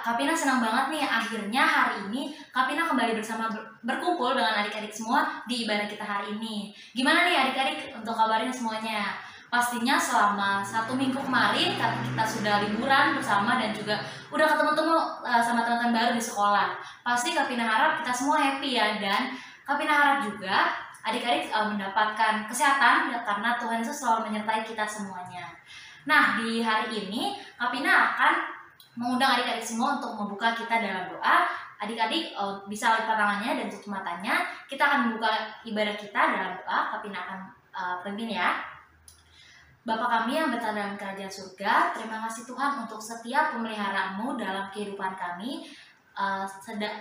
Kapina senang banget nih akhirnya hari ini Kapina kembali berkumpul dengan adik-adik semua di ibadah kita hari ini. Gimana nih adik-adik untuk kabarnya semuanya? Pastinya selama 1 minggu kemarin kita sudah liburan bersama dan juga udah ketemu-temu sama teman-teman baru di sekolah. Pasti Kapina harap kita semua happy ya, dan Kapina harap juga adik-adik mendapatkan kesehatan ya, karena Tuhan Yesus selalu menyertai kita semuanya. Nah, di hari ini Kapina akan mengundang adik-adik semua untuk membuka kita dalam doa. Adik-adik bisa lipat tangannya dan tutup matanya. Kita akan membuka ibadah kita dalam doa. Kapina akan pimpin ya. Bapa kami yang berada dalam kerajaan surga, terima kasih Tuhan untuk setiap pemeliharaan-Mu dalam kehidupan kami.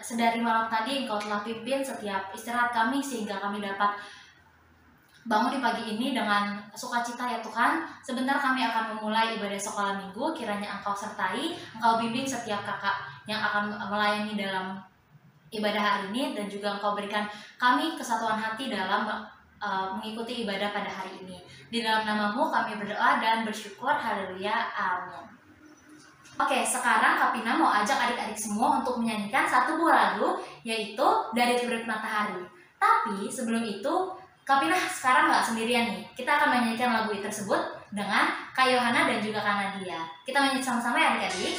Sedari malam tadi Engkau telah pimpin setiap istirahat kami sehingga kami dapat bangun di pagi ini dengan sukacita ya Tuhan. Sebentar kami akan memulai ibadah sekolah minggu. Kiranya Engkau sertai, Engkau bimbing setiap kakak yang akan melayani dalam ibadah hari ini, dan juga Engkau berikan kami kesatuan hati dalam mengikuti ibadah pada hari ini. Di dalam nama-Mu kami berdoa dan bersyukur. Haleluya, amin. Oke, sekarang Kapina mau ajak adik-adik semua untuk menyanyikan satu buah lagu, yaitu Dari Terbit Matahari. Tapi sebelum itu Kapina sekarang nggak sendirian nih. Kita akan menyanyikan lagu tersebut dengan Kak Yohana dan juga Kak Nadia. Kita menyanyi sama-sama ya adik-adik.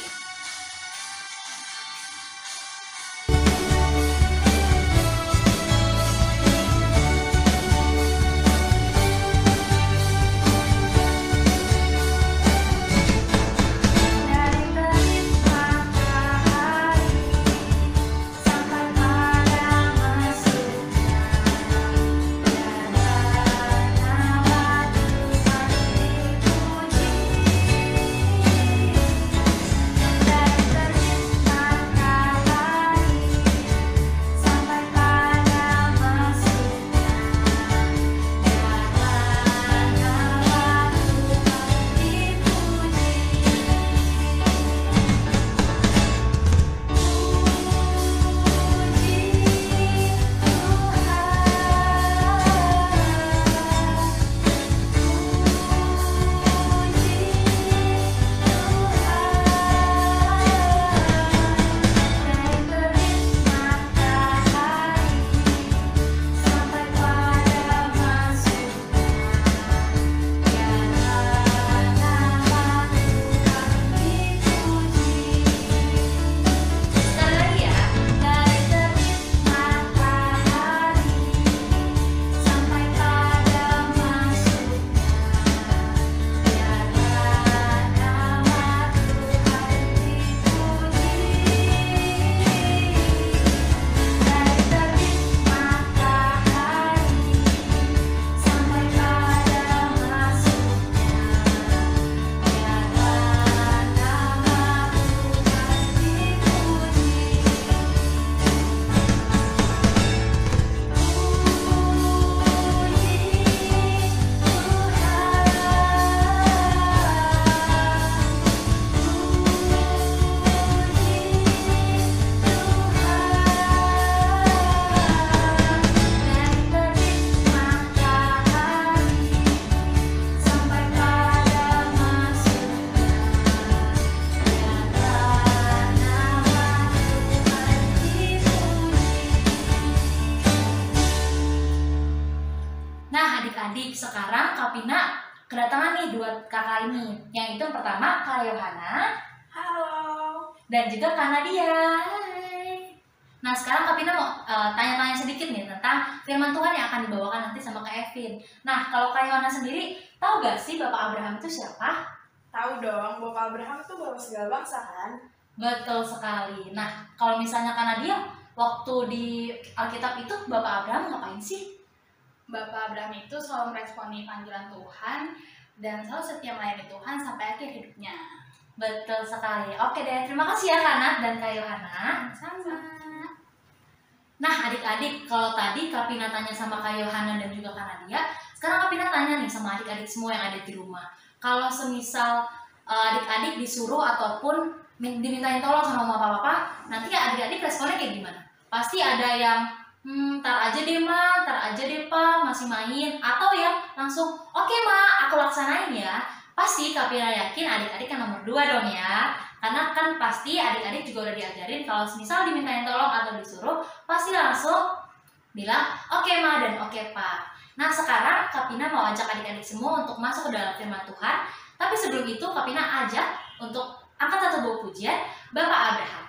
Adik-adik, sekarang Kapina kedatangan nih 2 kakak ini. Yang itu yang pertama Kak Yohana. Halo. Dan juga Kak Nadia. Hai. Nah, sekarang Kapina mau tanya-tanya sedikit nih tentang firman Tuhan yang akan dibawakan nanti sama Kak Evin. Nah, kalau Kak Yohana sendiri, tahu gak sih Bapak Abraham itu siapa? Tahu dong, Bapak Abraham itu bapak segala bangsa kan? Betul sekali. Nah, kalau misalnya Kak Nadia, waktu di Alkitab itu Bapak Abraham ngapain sih? Bapak Abraham itu selalu meresponi panggilan Tuhan dan selalu setia melayani Tuhan sampai akhir hidupnya. Betul sekali. Oke deh, terima kasih ya Kak Nat dan Kak Yohana. Sama. Nah adik-adik, kalau tadi Kapina tanya sama Kak Yohana dan juga Kak Nadia, sekarang Kapina tanya nih sama adik-adik semua yang ada di rumah. Kalau semisal adik-adik disuruh ataupun dimintain tolong sama mama papa, nanti adik-adik responnya kayak gimana? Pasti ada yang ntar aja deh ma, ntar aja deh pa, masih main, atau yang langsung oke ma, aku laksanain ya. Pasti Kapina yakin adik-adik yang nomor 2 dong ya, Karena kan pasti adik-adik juga udah diajarin kalau misal dimintain tolong atau disuruh, pasti langsung bilang oke Ma dan oke Pak. Nah sekarang Kak Pina mau ajak adik-adik semua untuk masuk ke dalam firman Tuhan. Tapi sebelum itu Kak Pina ajak untuk angkat satu buah pujian Bapak Abraham.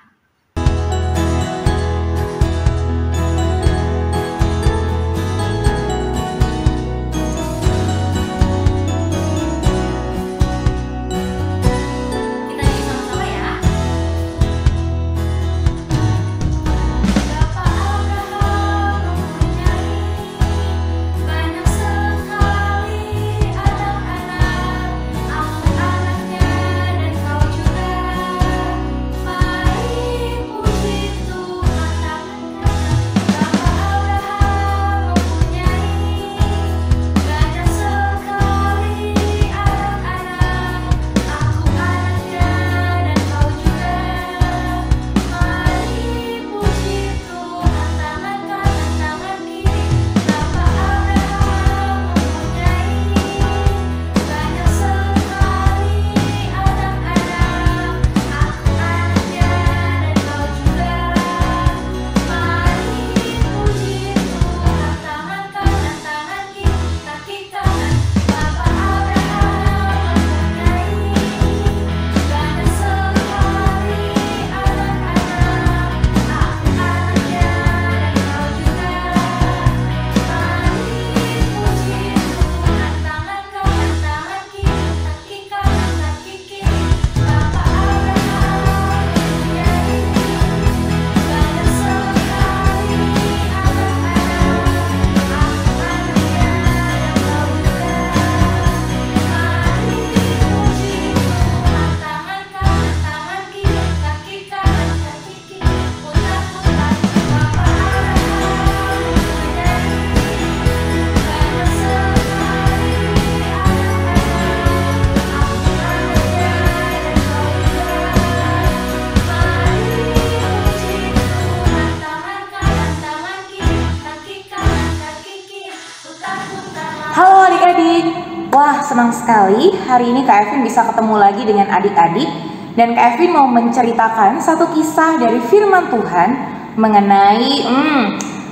Halo adik-adik, wah senang sekali hari ini Kak Evin bisa ketemu lagi dengan adik-adik. Dan Kak Evin mau menceritakan satu kisah dari firman Tuhan mengenai,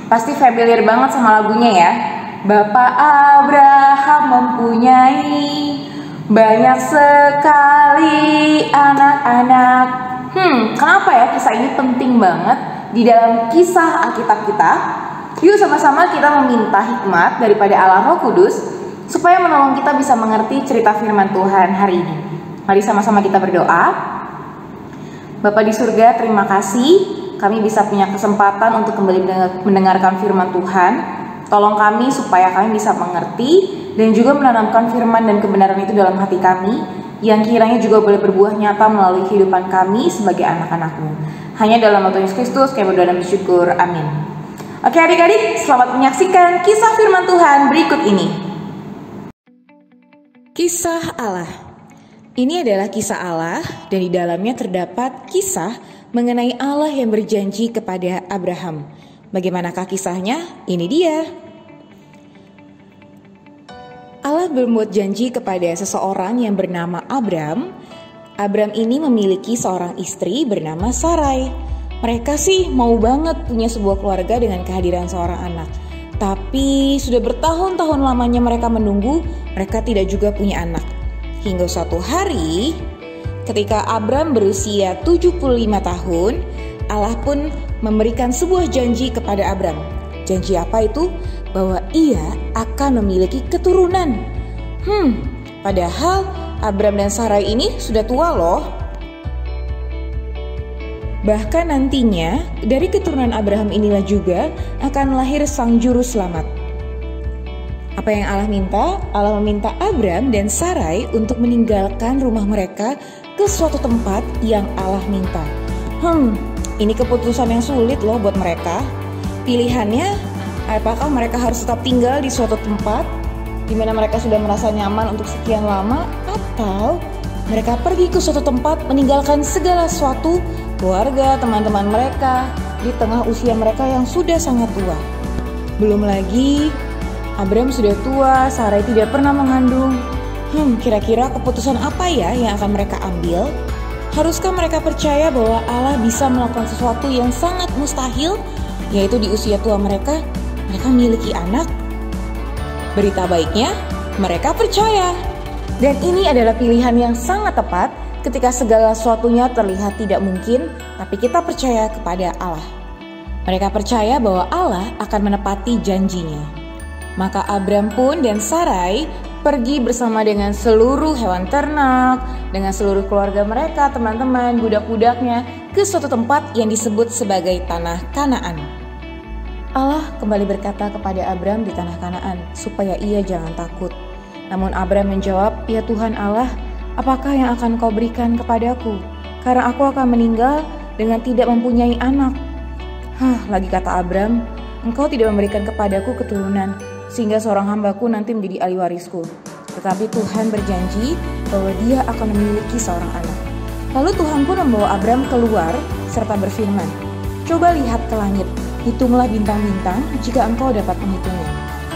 pasti familiar banget sama lagunya ya. Bapak Abraham mempunyai banyak sekali anak-anak. Kenapa ya kisah ini penting banget di dalam kisah Alkitab kita? Yuk sama-sama kita meminta hikmat daripada Allah Roh Kudus supaya menolong kita bisa mengerti cerita firman Tuhan hari ini. Mari sama-sama kita berdoa. Bapa di surga, terima kasih kami bisa punya kesempatan untuk kembali mendengarkan firman Tuhan. Tolong kami supaya kami bisa mengerti dan juga menanamkan firman dan kebenaran itu dalam hati kami, yang kiranya juga boleh berbuah nyata melalui kehidupan kami sebagai anak-anak-Mu. Hanya dalam nama Tuhan Yesus Kristus kami berdoa dan bersyukur. Amin. Oke adik-adik, selamat menyaksikan kisah firman Tuhan berikut ini. Kisah Allah. Ini adalah kisah Allah dan di dalamnya terdapat kisah mengenai Allah yang berjanji kepada Abraham. Bagaimanakah kisahnya? Ini dia. Allah berbuat janji kepada seseorang yang bernama Abram. Abram ini memiliki seorang istri bernama Sarai. Mereka sih mau banget punya sebuah keluarga dengan kehadiran seorang anak. Tapi sudah bertahun-tahun lamanya mereka menunggu, mereka tidak juga punya anak. Hingga suatu hari, ketika Abram berusia 75 tahun, Allah pun memberikan sebuah janji kepada Abram. Janji apa itu? Bahwa ia akan memiliki keturunan. Padahal Abram dan Sarai ini sudah tua loh. Bahkan nantinya dari keturunan Abraham inilah juga akan lahir sang juru selamat. Apa yang Allah minta? Allah meminta Abram dan Sarai untuk meninggalkan rumah mereka ke suatu tempat yang Allah minta. Ini keputusan yang sulit loh buat mereka. Pilihannya, apakah mereka harus tetap tinggal di suatu tempat di mana mereka sudah merasa nyaman untuk sekian lama, atau mereka pergi ke suatu tempat meninggalkan segala sesuatu, keluarga, teman-teman mereka di tengah usia mereka yang sudah sangat tua. Belum lagi Abram sudah tua, Sarai tidak pernah mengandung. Kira-kira keputusan apa ya yang akan mereka ambil? Haruskah mereka percaya bahwa Allah bisa melakukan sesuatu yang sangat mustahil, yaitu di usia tua mereka memiliki anak? Berita baiknya, mereka percaya. Dan ini adalah pilihan yang sangat tepat ketika segala sesuatunya terlihat tidak mungkin, tapi kita percaya kepada Allah. Mereka percaya bahwa Allah akan menepati janjinya. Maka Abram pun dan Sarai pergi bersama dengan seluruh hewan ternak, dengan seluruh keluarga mereka, teman-teman, budak-budaknya, ke suatu tempat yang disebut sebagai tanah Kanaan. Allah kembali berkata kepada Abram di tanah Kanaan, supaya ia jangan takut. Namun Abram menjawab, "Ya Tuhan Allah, apakah yang akan kau berikan kepadaku? Karena aku akan meninggal dengan tidak mempunyai anak." Lagi kata Abram, "Engkau tidak memberikan kepadaku keturunan, sehingga seorang hambaku nanti menjadi ahli warisku. Tetapi Tuhan berjanji bahwa dia akan memiliki seorang anak." Lalu Tuhan pun membawa Abram keluar serta berfirman, "Coba lihat ke langit, hitunglah bintang-bintang jika engkau dapat menghitungnya."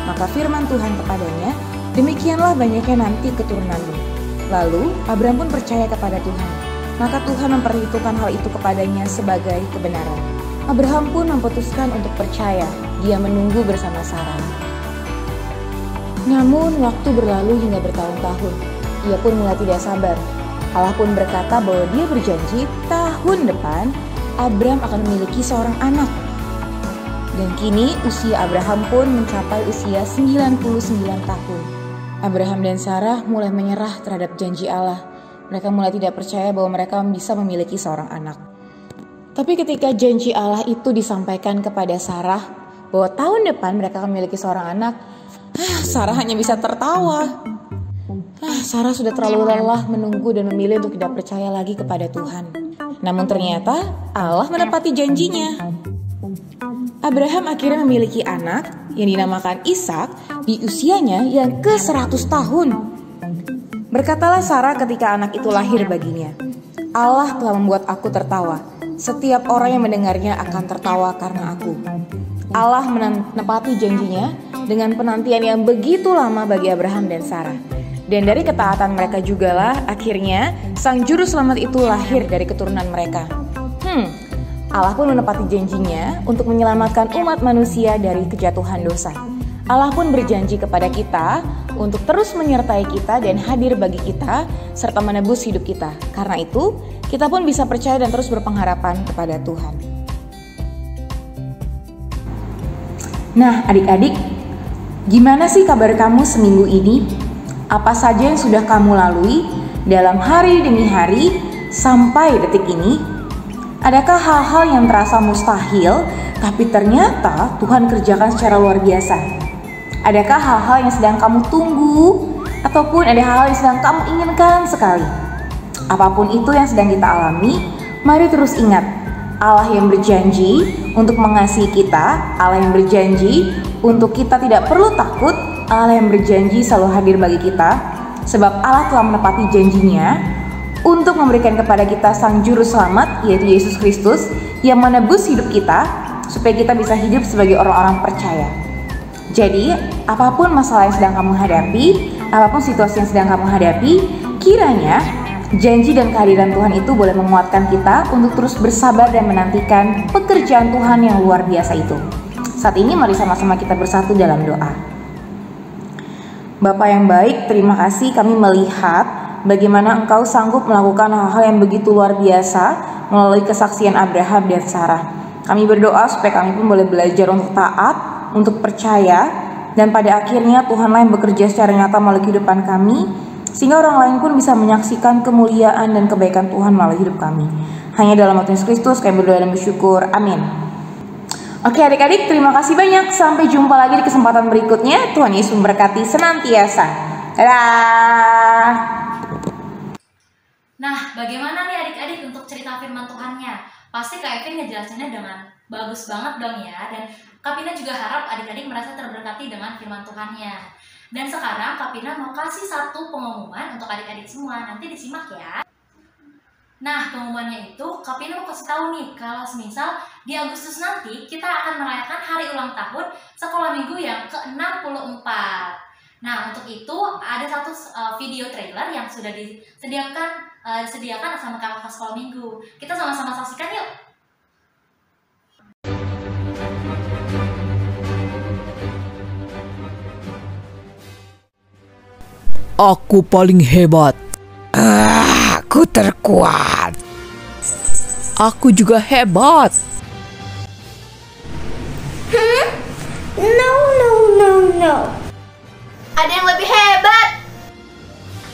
Maka firman Tuhan kepadanya, "Demikianlah banyaknya nanti keturunanmu." Lalu Abram pun percaya kepada Tuhan. Maka Tuhan memperhitungkan hal itu kepadanya sebagai kebenaran. Abraham pun memutuskan untuk percaya. Dia menunggu bersama Sarai. Namun waktu berlalu hingga bertahun-tahun. Ia pun mulai tidak sabar. Allah pun berkata bahwa dia berjanji tahun depan Abram akan memiliki seorang anak. Dan kini usia Abraham pun mencapai usia 99 tahun. Abraham dan Sarah mulai menyerah terhadap janji Allah. Mereka mulai tidak percaya bahwa mereka bisa memiliki seorang anak. Tapi ketika janji Allah itu disampaikan kepada Sarah bahwa tahun depan mereka akan memiliki seorang anak, Sarah hanya bisa tertawa. Sarah sudah terlalu lelah menunggu dan memilih untuk tidak percaya lagi kepada Tuhan. Namun ternyata Allah menepati janjinya. Abraham akhirnya memiliki anak yang dinamakan Ishak di usianya yang ke-100 tahun. Berkatalah Sarah ketika anak itu lahir baginya, "Allah telah membuat aku tertawa. Setiap orang yang mendengarnya akan tertawa karena aku." Allah menepati janjinya dengan penantian yang begitu lama bagi Abraham dan Sarah. Dan dari ketaatan mereka jugalah akhirnya sang juru selamat itu lahir dari keturunan mereka. Allah pun menepati janjinya untuk menyelamatkan umat manusia dari kejatuhan dosa. Allah pun berjanji kepada kita untuk terus menyertai kita dan hadir bagi kita serta menebus hidup kita. Karena itu, kita pun bisa percaya dan terus berpengharapan kepada Tuhan. Nah, adik-adik, gimana sih kabar kamu seminggu ini? Apa saja yang sudah kamu lalui dalam hari demi hari sampai detik ini? Adakah hal-hal yang terasa mustahil, tapi ternyata Tuhan kerjakan secara luar biasa? Adakah hal-hal yang sedang kamu tunggu, ataupun ada hal-hal yang sedang kamu inginkan sekali? Apapun itu yang sedang kita alami, mari terus ingat, Allah yang berjanji untuk mengasihi kita, Allah yang berjanji untuk kita tidak perlu takut, Allah yang berjanji selalu hadir bagi kita, sebab Allah telah menepati janjinya untuk memberikan kepada kita sang juru selamat, yaitu Yesus Kristus, yang menebus hidup kita supaya kita bisa hidup sebagai orang-orang percaya. Jadi, apapun masalah yang sedang kamu hadapi, apapun situasi yang sedang kamu hadapi, kiranya janji dan kehadiran Tuhan itu boleh menguatkan kita untuk terus bersabar dan menantikan pekerjaan Tuhan yang luar biasa itu. Saat ini mari sama-sama kita bersatu dalam doa. Bapa yang baik, terima kasih kami melihat bagaimana Engkau sanggup melakukan hal-hal yang begitu luar biasa melalui kesaksian Abraham dan Sarah. Kami berdoa supaya kami pun boleh belajar untuk taat, untuk percaya, dan pada akhirnya Tuhanlah yang bekerja secara nyata melalui kehidupan kami, sehingga orang lain pun bisa menyaksikan kemuliaan dan kebaikan Tuhan melalui hidup kami. Hanya dalam nama Yesus Kristus kami berdoa dan bersyukur. Amin. Oke adik-adik, terima kasih banyak. Sampai jumpa lagi di kesempatan berikutnya. Tuhan Yesus memberkati senantiasa. Dadah. Nah, bagaimana nih adik-adik untuk cerita firman Tuhannya? Pasti Kak Evin ngejelasinnya dengan bagus banget dong ya. Dan Kak Pina juga harap adik-adik merasa terberkati dengan firman Tuhannya. Dan sekarang Kak Pina mau kasih satu pengumuman untuk adik-adik semua. Nanti disimak ya. Nah, pengumumannya itu Kak Pina mau kasih tahu nih, kalau semisal di Agustus nanti kita akan merayakan hari ulang tahun sekolah minggu yang ke-64. Nah, untuk itu ada satu video trailer yang sudah disediakan disediakan sama kakak sekolah minggu. Kita sama-sama saksikan yuk. Aku paling hebat. Aku terkuat. Aku juga hebat. No. Ada yang lebih hebat.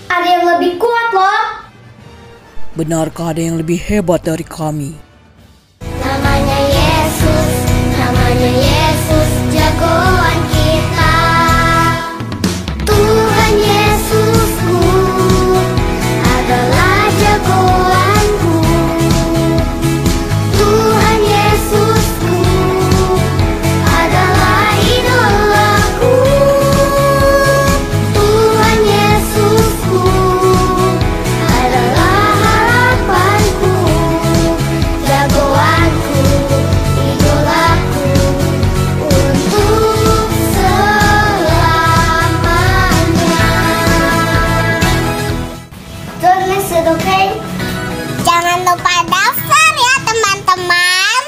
Ada yang lebih kuat loh. Benarkah ada yang lebih hebat dari kami? Namanya Yesus, jagoan kita. Tuhan Yesusku adalah jagoanku. Tuhan Yesusku adalah idolaku. Tuhan Yesusku adalah harapanku, jagoanku, idolaku untuk selamanya. Don't miss it, okay? Jangan lupa daftar ya teman-teman.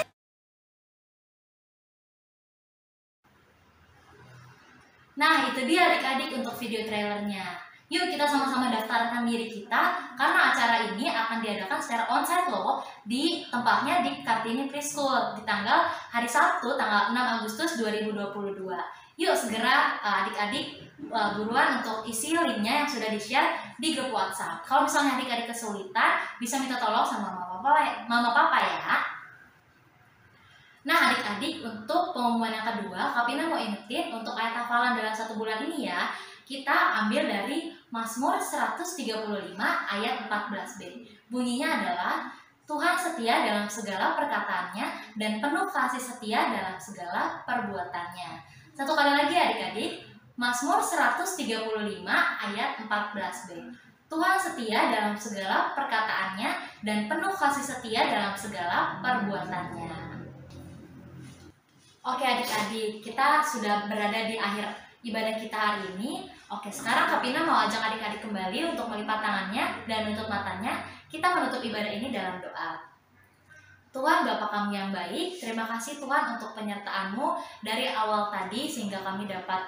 Nah, itu dia adik-adik untuk video trailernya. Yuk kita sama-sama daftarkan diri kita, karena acara ini akan diadakan secara onsite loh, di tempatnya di Kartini Preschool di tanggal hari Sabtu tanggal 6 Agustus 2022. Yuk segera adik-adik buruan untuk isi linknya yang sudah di-share di grup WhatsApp. Kalau misalnya adik-adik kesulitan, bisa minta tolong sama mama papa ya. Nah adik-adik, untuk pengumuman yang kedua, Kapina mau ingetin untuk ayat hafalan dalam 1 bulan ini ya. Kita ambil dari Mazmur 135 ayat 14b. Bunyinya adalah, Tuhan setia dalam segala perkataannya dan penuh kasih setia dalam segala perbuatannya. Satu kali lagi adik-adik, Mazmur 135 ayat 14b. Tuhan setia dalam segala perkataannya dan penuh kasih setia dalam segala perbuatannya. Oke adik-adik, kita sudah berada di akhir ibadah kita hari ini. Oke, sekarang Kapina mau ajak adik-adik kembali untuk melipat tangannya dan menutup matanya. Kita menutup ibadah ini dalam doa. Tuhan Bapa kami yang baik, terima kasih Tuhan untuk penyertaan-Mu dari awal tadi sehingga kami dapat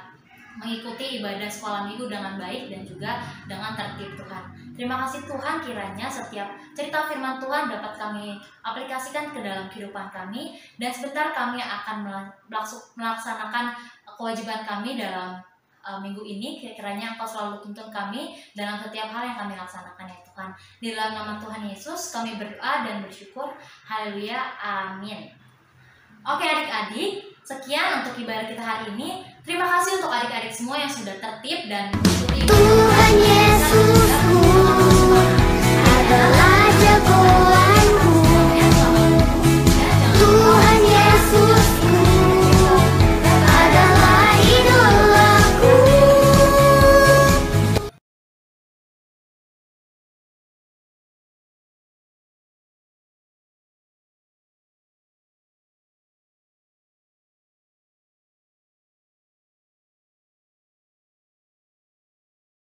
mengikuti ibadah sekolah minggu dengan baik dan juga dengan tertib Tuhan. Terima kasih Tuhan, kiranya setiap cerita firman Tuhan dapat kami aplikasikan ke dalam kehidupan kami, dan sebentar kami akan melaksanakan kewajiban kami dalam minggu ini. Kiranya Engkau selalu tuntun kami dalam setiap hal yang kami laksanakan ya Tuhan. Di dalam nama Tuhan Yesus kami berdoa dan bersyukur. Haleluya, amin. Oke adik-adik, sekian untuk ibadah kita hari ini. Terima kasih untuk adik-adik semua yang sudah tertib dan mengikuti. Tuhan Yesus